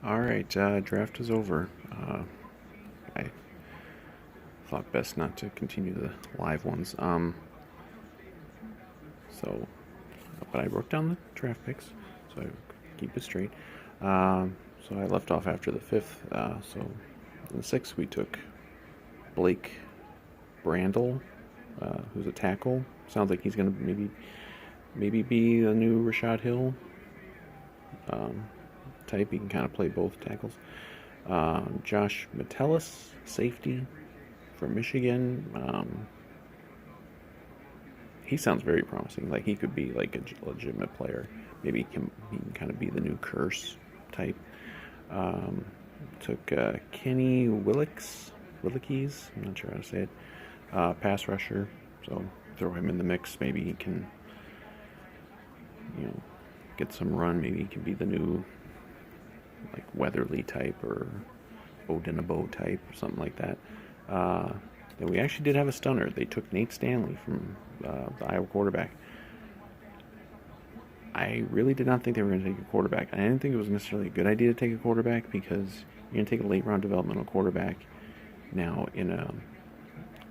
All right, draft is over. I thought best not to continue the live ones. So, but I wrote down the draft picks, so I keep it straight. So I left off after the fifth. So in the sixth, we took Blake Brandel, who's a tackle. Sounds like he's gonna maybe be the new Rashad Hill type. He can kind of play both tackles. Josh Metellus, safety from Michigan. He sounds very promising. Like he could be like a legitimate player. Maybe he can kind of be the new Curse type. Took Kenny Willikes. I'm not sure how to say it. Pass rusher. So throw him in the mix. Maybe he can, get some run. Maybe he can be the new like Weatherly type or Odinabo type or something like that. Then we actually did have a stunner. They took Nate Stanley from the Iowa quarterback. I really did not think they were going to take a quarterback. I didn't think it was necessarily a good idea to take a quarterback because you're going to take a late round developmental quarterback now in an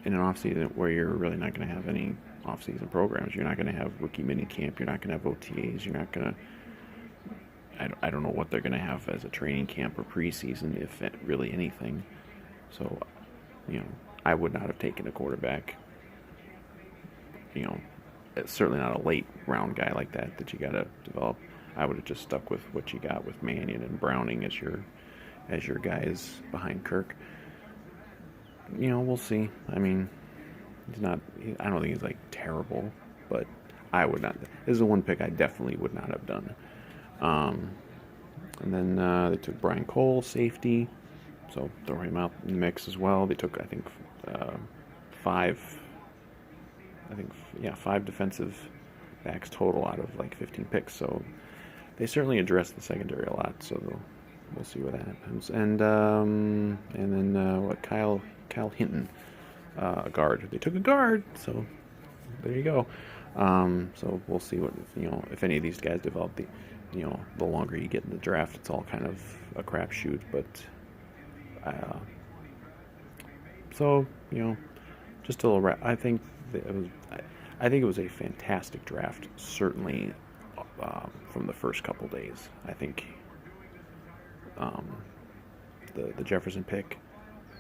offseason where you're really not going to have any offseason programs. You're not going to have rookie mini camp. You're not going to have OTAs. You're not going to. I don't know what they're going to have as a training camp or preseason, if really anything. So, I would not have taken a quarterback. It's certainly not a late round guy like that you got to develop. I would have just stuck with what you got with Mannion and Browning as your guys behind Kirk. We'll see. I mean, he's not. I don't think he's like terrible, but I would not. This is the one pick I definitely would not have done. And then they took Brian Cole, safety, so throw him out in the mix as well. They took, I think, five defensive backs total out of like 15 picks. So they certainly addressed the secondary a lot. So we'll see what happens. And then Kyle Hinton, a guard. They took a guard, so there you go. So we'll see what if any of these guys develop. The longer you get in the draft, it's all kind of a crapshoot. But so just a little. I think it was a fantastic draft. Certainly from the first couple days. I think the Jefferson pick,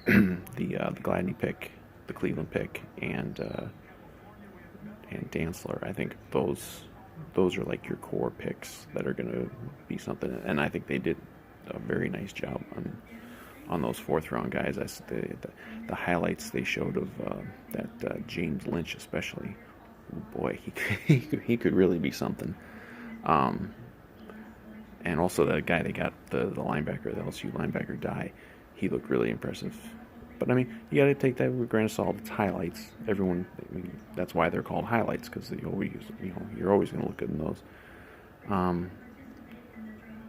the Gladney pick, the Cleveland pick, and Dantzler. I think those are like your core picks that are going to be something. And I think they did a very nice job on those fourth round guys. The highlights they showed of that James Lynch especially. Boy, he could really be something. And also the guy they got, the linebacker, the LSU linebacker, Dye, he looked really impressive. But I mean, you got to take that with a grain of salt. It's highlights. That's why they're called highlights, because you're always going to look good in those.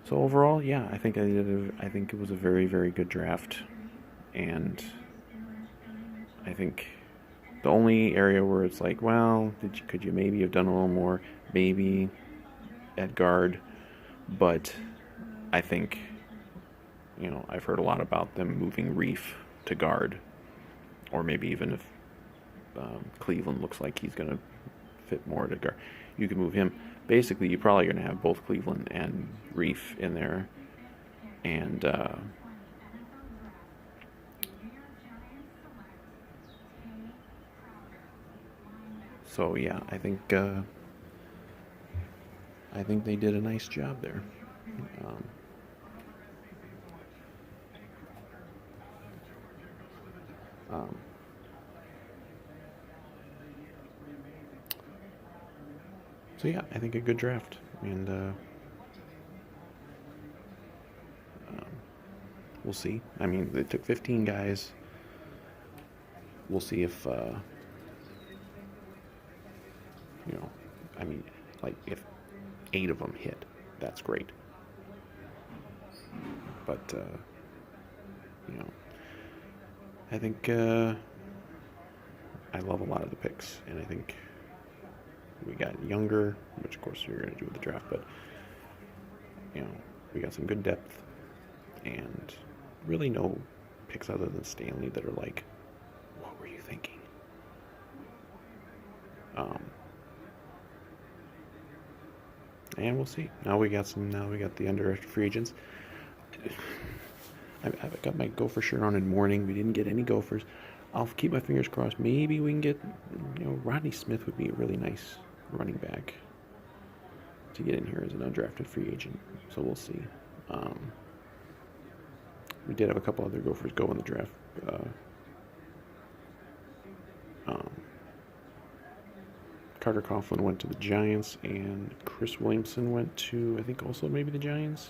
So overall, yeah, I think it was a very, very good draft, and I think the only area where it's like, well, could you maybe have done a little more, maybe at guard, but I think I've heard a lot about them moving Reef to guard, or maybe even if Cleveland looks like he's going to fit more to guard, you can move him. Basically, you're probably going to have both Cleveland and Reef in there, and so yeah, I think they did a nice job there. Um, um, so yeah, I think a good draft, and we'll see. I mean, they took 15 guys. We'll see if I mean, like if 8 of them hit, that's great. But I think I love a lot of the picks, and I think we got younger, which of course you're going to do with the draft, but we got some good depth, and really no picks other than Stanley that are like, what were you thinking? Um, and we'll see. Now we got the undrafted free agents. I've got my gopher shirt on in the morning. We didn't get any gophers. I'll keep my fingers crossed. Maybe we can get, Rodney Smith would be a really nice running back to get in here as an undrafted free agent. So we'll see. We did have a couple other gophers go in the draft. Carter Coughlin went to the Giants, and Chris Williamson went to, I think, also maybe the Giants,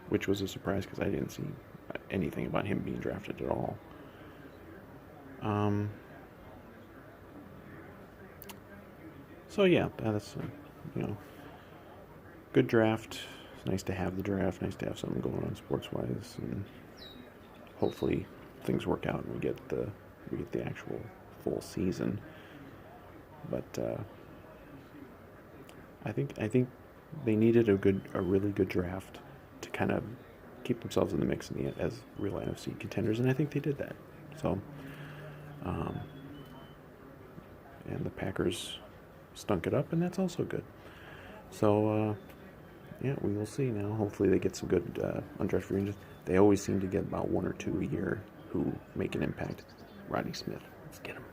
which was a surprise because I didn't see anything about him being drafted at all. So yeah, that's good draft. It's nice to have the draft. Nice to have something going on sports-wise, and hopefully things work out and we get the actual full season. But I think they needed a really good draft to kind of keep themselves in the mix as real NFC contenders, and I think they did that. So, and the Packers stunk it up, and that's also good. So, yeah, we will see now. Hopefully they get some good undrafted free agents. They always seem to get about one or two a year who make an impact. Rodney Smith, let's get him.